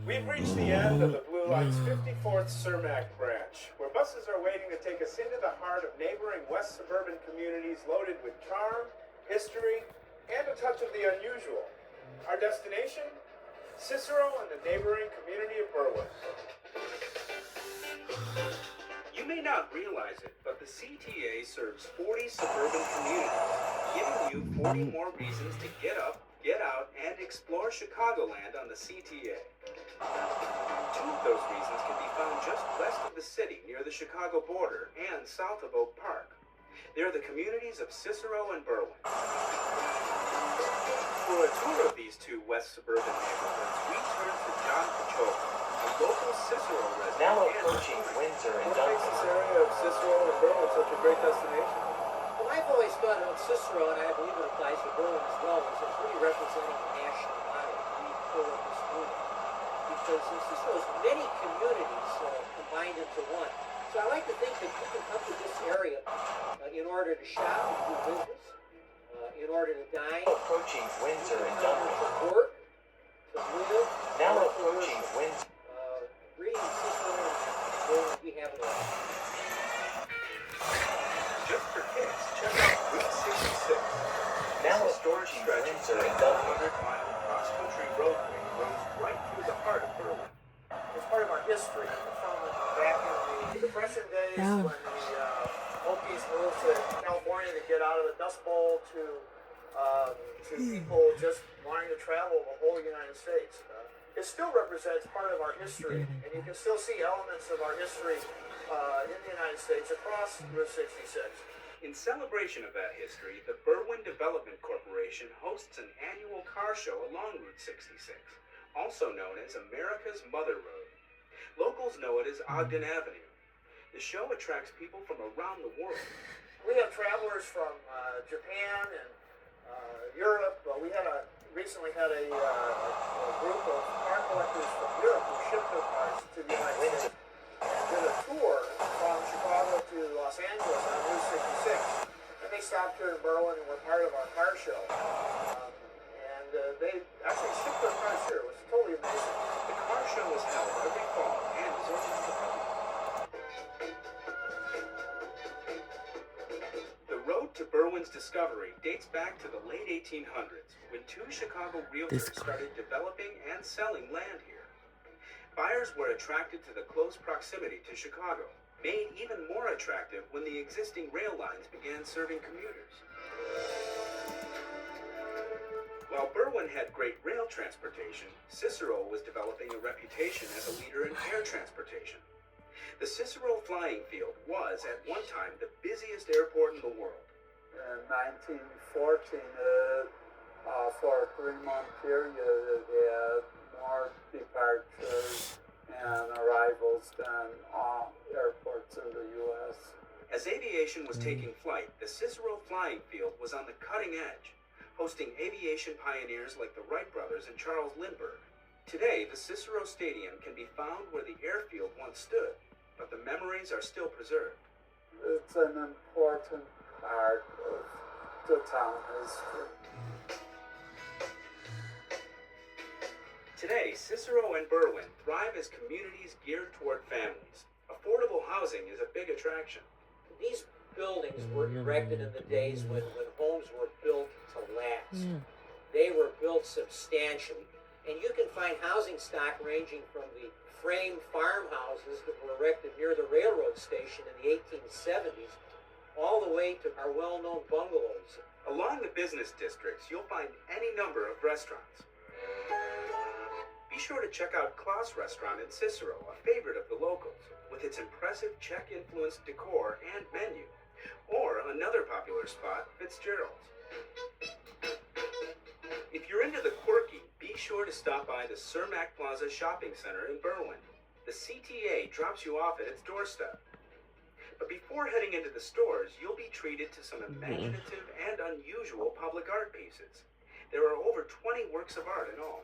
We've reached the end of the Blue Line's 54th Cermak branch, where buses are waiting to take us into the heart of neighboring west suburban communities loaded with charm, history, and a touch of the unusual. Our destination? Cicero and the neighboring community of Berwyn. You may not realize it, but the CTA serves 40 suburban communities, giving you 40 more reasons to get up, get out, and explore Chicagoland on the CTA. Two of those reasons can be found just west of the city near the Chicago border and south of Oak Park. They're the communities of Cicero and Berwyn. For a tour of these two west suburban neighborhoods, we turn to John Pachola, a local Cicero resident. Now approaching Windsor and What makes this area of Cicero and Berwyn such a great destination? Well, I've always thought of Cicero, and I believe it applies to Berwyn as well, as it's really representing the national model. We pull up this movie. Because Cicero's many communities combined into one. So I like to think that you can come to this area in order to shop and do business, in order to dine, approaching Windsor and Dublin. to work, to live. Now approaching Windsor. Reading Cicero and Berwyn, we have it all. Just for kids, check out Route 66. Now This historic approaching stretch of Windsor and 1,200-mile cross-country roadway runs right through the heart of Berwyn. It's part of our history from back in the Depression days when the Hokies moved to California to get out of the Dust Bowl to people just wanting to travel the whole United States. It still represents part of our history, and you can still see elements of our history in the United States across Route 66. In celebration of that history, the Berwyn Development Corporation hosts an annual car show along Route 66, also known as America's Mother Road. Locals know it as Ogden Avenue. The show attracts people from around the world. We have travelers from Japan and Europe. We recently had a group of car collectors from Europe who shipped their cars to the United States. Did a tour from Chicago to Los Angeles on Route 66, and they stopped here in Berwyn and were part of our car show. And they actually shipped their cars here. It was totally amazing. The car show is held every fall and is open to the public. The road to Berwyn's discovery dates back to the late 1800s, when two Chicago realtors started developing and selling land here. Buyers were attracted to the close proximity to Chicago, made even more attractive when the existing rail lines began serving commuters. While Berwyn had great rail transportation, Cicero was developing a reputation as a leader in air transportation. The Cicero Flying Field was, at one time, the busiest airport in the world. In 1914, for a 3-month period, it had more departures and arrivals than all airports in the U.S. As aviation was taking flight, the Cicero Flying Field was on the cutting edge, hosting aviation pioneers like the Wright brothers and Charles Lindbergh. Today, the Cicero Stadium can be found where the airfield once stood, but the memories are still preserved. It's an important part of the town history. Today, Cicero and Berwyn thrive as communities geared toward families. Affordable housing is a big attraction. These buildings were erected in the days when homes were built to last. They were built substantially. And you can find housing stock ranging from the frame farmhouses that were erected near the railroad station in the 1870s, all the way to our well-known bungalows. Along the business districts, you'll find any number of restaurants. Be sure to check out Klaus Restaurant in Cicero, a favorite of the locals, with its impressive Czech-influenced decor and menu. Or another popular spot, Fitzgerald's. If you're into the quirky, be sure to stop by the Cermak Plaza Shopping Center in Berwyn. The CTA drops you off at its doorstep. But before heading into the stores, you'll be treated to some imaginative and unusual public art pieces. There are over 20 works of art in all.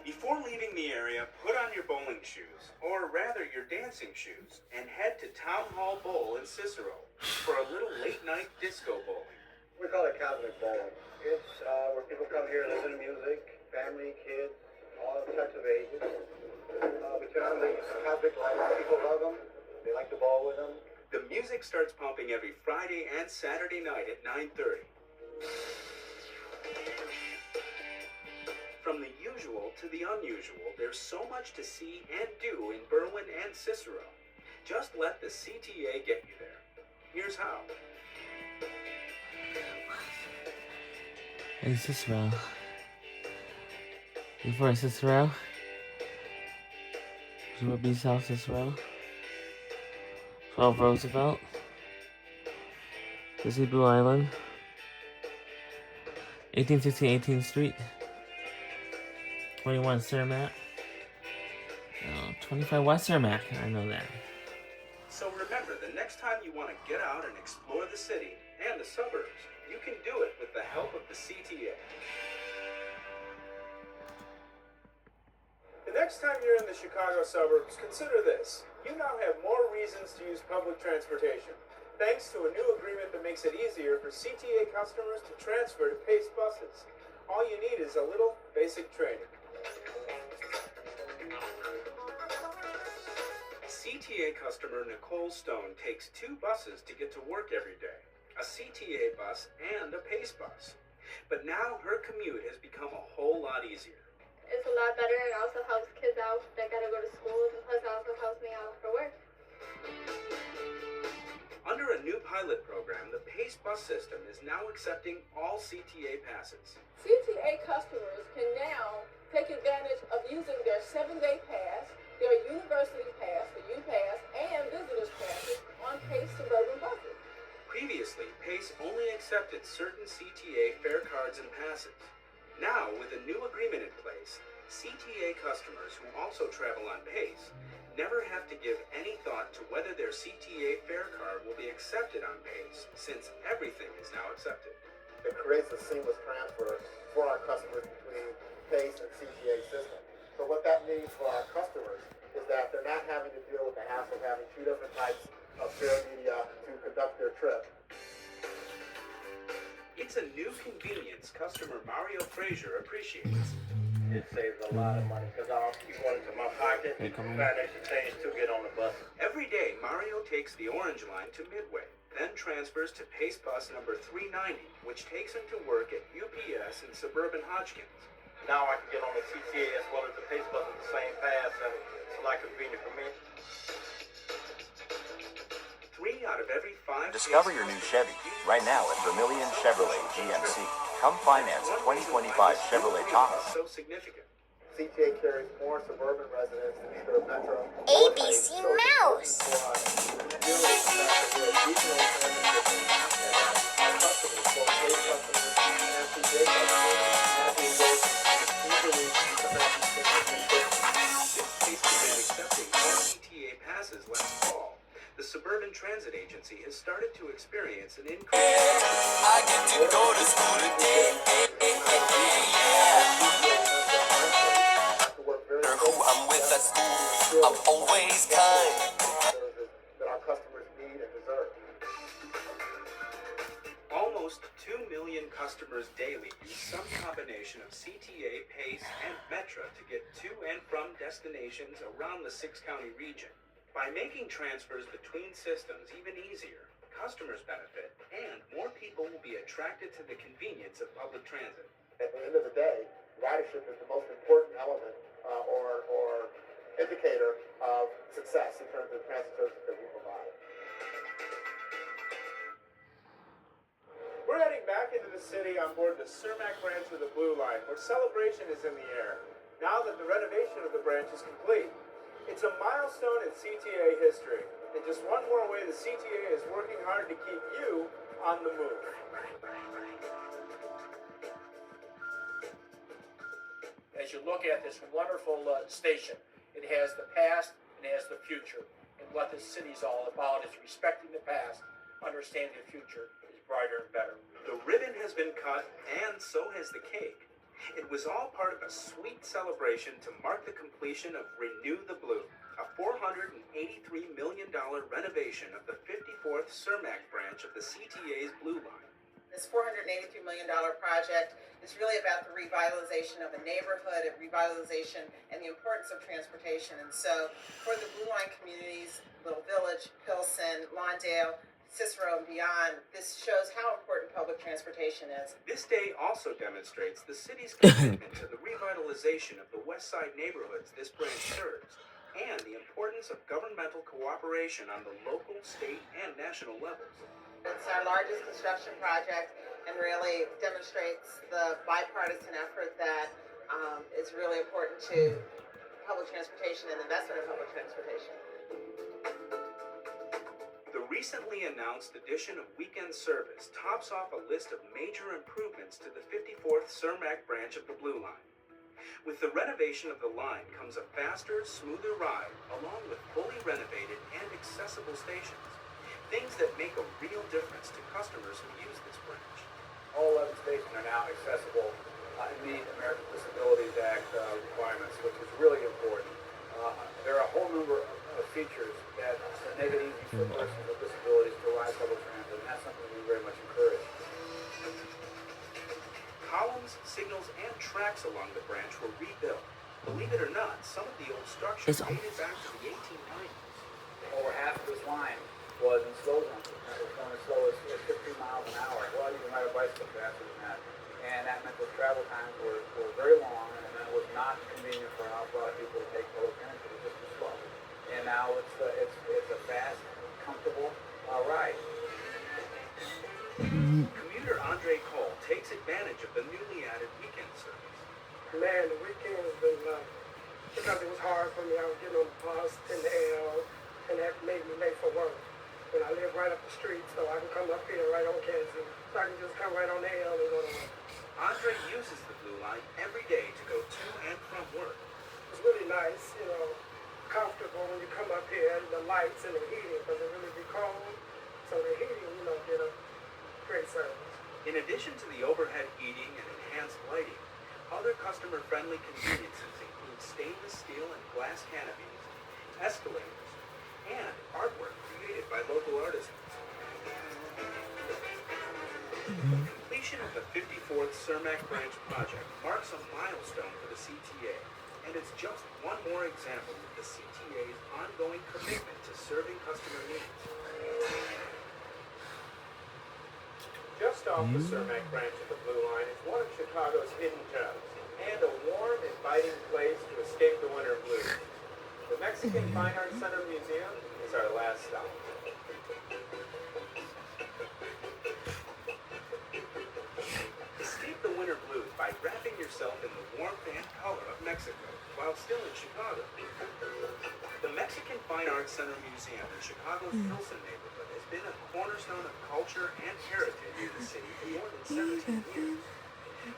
Before leaving the area, put on your bowling shoes, or rather your dancing shoes, and head to Town Hall Bowl in Cicero for a little late-night disco bowling. We call it cosmic bowling. It's where people come here, listen to music, family, kids, all types of ages. We turn on these Cosmic lights. People love them. They like to ball with them. The music starts pumping every Friday and Saturday night at 9:30. From the usual to the unusual, there's so much to see and do in Berwyn and Cicero. Just let the CTA get you there. Here's how. In Cicero. Before Cicero. This would be South Cicero. 12 Roosevelt. This is Blue Island. 1816 18th Street. 21 Cermak. 25 West Cermak. I know that. So remember, the next time you want to get out and explore the city and the suburbs, you can do it with the help of the CTA. The next time you're in the Chicago suburbs, consider this. You now have more reasons to use public transportation, thanks to a new agreement that makes it easier for CTA customers to transfer to Pace buses. All you need is a little basic training. CTA customer Nicole Stone takes 2 buses to get to work every day, a CTA bus and a Pace bus. But now her commute has become a whole lot easier. It's a lot better. It also helps kids out that gotta go to school, and plus it also helps me out for work. Under a new pilot program, the Pace bus system is now accepting all CTA passes. CTA customers can now take advantage of using their 7-day pass, their university pass, the U-Pass, and visitors passes on Pace suburban buses. Previously, Pace only accepted certain CTA fare cards and passes. Now, with a new agreement in place, CTA customers who also travel on Pace never have to give any thought to whether their CTA fare card will be accepted on Pace, since everything is now accepted. It creates a seamless transfer for our customers between Pace and CTA system. So what that means for our customers is that they're not having to deal with the hassle of having 2 different types of fare media to conduct their trip. It's a new convenience customer Mario Frazier appreciates. It saves a lot of money because I'll keep one into my pocket. Hey, come on. Find extra change to get on the bus. Every day, Mario takes the Orange Line to Midway, then transfers to Pace Bus number 390, which takes him to work at UPS in suburban Hodgkins. Now I can get on the CTA as well as the Pace bus with the same pass, and it's a lot convenient for me. 3 out of every 5 Discover your new Chevy right now at Vermilion Chevrolet GMC. Come finance a 2025 Chevrolet Tahoe. So significant. CTA carries more suburban residents than either Metro ABC Mouse. Since Pace began accepting all CTA passes last fall, the Suburban Transit Agency has started to experience an increase. I get to go to school today. Who I'm with at school, I'm always kind. That our customers need and deserve. Almost 2 million customers daily use some combination of CTA, Pace, and Metra to get to and from destinations around the 6-county region. By making transfers between systems even easier, customers benefit, and more people will be attracted to the convenience of public transit. At the end of the day, ridership is the most important element or indicator of success in terms of transit services that we provide. We're heading back into the city on board the Cermak branch of the Blue Line, where celebration is in the air, now that the renovation of the branch is complete. It's a milestone in CTA history, and just one more way the CTA is working hard to keep you on the move. As you look at this wonderful station, it has the past and it has the future. And what this city's all about is respecting the past, understanding the future is brighter and better. The ribbon has been cut, and so has the cake. It was all part of a sweet celebration to mark the completion of Renew the Blue, a $483 million renovation of the 54th Cermak branch of the CTA's Blue Line. The This $483 million project is really about the revitalization of a neighborhood, a revitalization, and the importance of transportation. And so for the Blue Line communities, Little Village, Pilsen, Lawndale, Cicero, and beyond, this shows how important public transportation is. This day also demonstrates the city's commitment to the revitalization of the West Side neighborhoods this branch serves, and the importance of governmental cooperation on the local, state, and national levels. It's our largest construction project and really demonstrates the bipartisan effort that is really important to public transportation and investment in public transportation. The recently announced addition of weekend service tops off a list of major improvements to the 54th Cermak branch of the Blue Line. With the renovation of the line comes a faster, smoother ride, along with fully renovated and accessible stations. Things that make a real difference to customers who use this branch. All 11 stations are now accessible and meet American Disabilities Act requirements, which is really important. There are a whole number of features that make it easy for persons with disabilities to ride public transit, and that's something we very much encourage. Columns, signals, and tracks along the branch were rebuilt. Believe it or not, some of the old structures dated back to the 1890s. Over half of this line was in slow zone. It was going as slow as 15 miles an hour. Well, you can ride a bicycle faster than that. And that meant that travel times were very long, and it was not convenient for a lot of people to take public transit. It was just too slow. And now it's a fast, comfortable ride. Commuter Andre Cole takes advantage of the newly added weekend service. Man, the weekend has been because it was hard for me. I was getting on the bus in the L, and that made me late for work. And I live right up the street, so I can come up here right on Kansas. So I can just come right on the L and go to work. Andre uses the Blue Line every day to go to and from work. It's really nice, comfortable when you come up here, the lights and the heating, because it really be cold. So the heating, get a great service. In addition to the overhead heating and enhanced lighting, other customer-friendly conveniences include stainless steel and glass canopies, escalators, and artwork created by local artisans. Completion of the 54th Cermak branch project marks a milestone for the CTA, and it's just one more example of the CTA's ongoing commitment to serving customer needs. Just off the Cermak branch of the Blue Line is one of Chicago's hidden gems, and a warm, inviting place to escape the winter blues. The Mexican Fine Arts Center Museum is our last stop. Escape the winter blues by wrapping yourself in the warmth and color of Mexico while still in Chicago. The Mexican Fine Arts Center Museum in Chicago's Pilsen neighborhood has been a cornerstone of culture and heritage in the city for more than 17 years.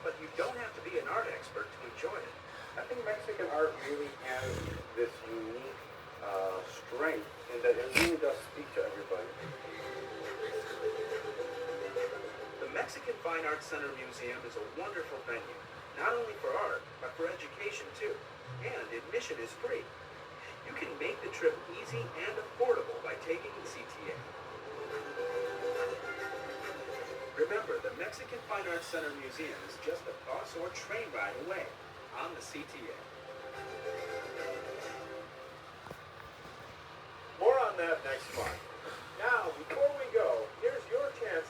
But you don't have to be an art expert to enjoy it. I think Mexican art really has this unique strength in that it really does speak to everybody. The Mexican Fine Arts Center Museum is a wonderful venue, not only for art, but for education too. And admission is free. You can make the trip easy and affordable by taking the CTA. Remember, the Mexican Fine Arts Center Museum is just a bus or train ride away on the CTA. More on that next month.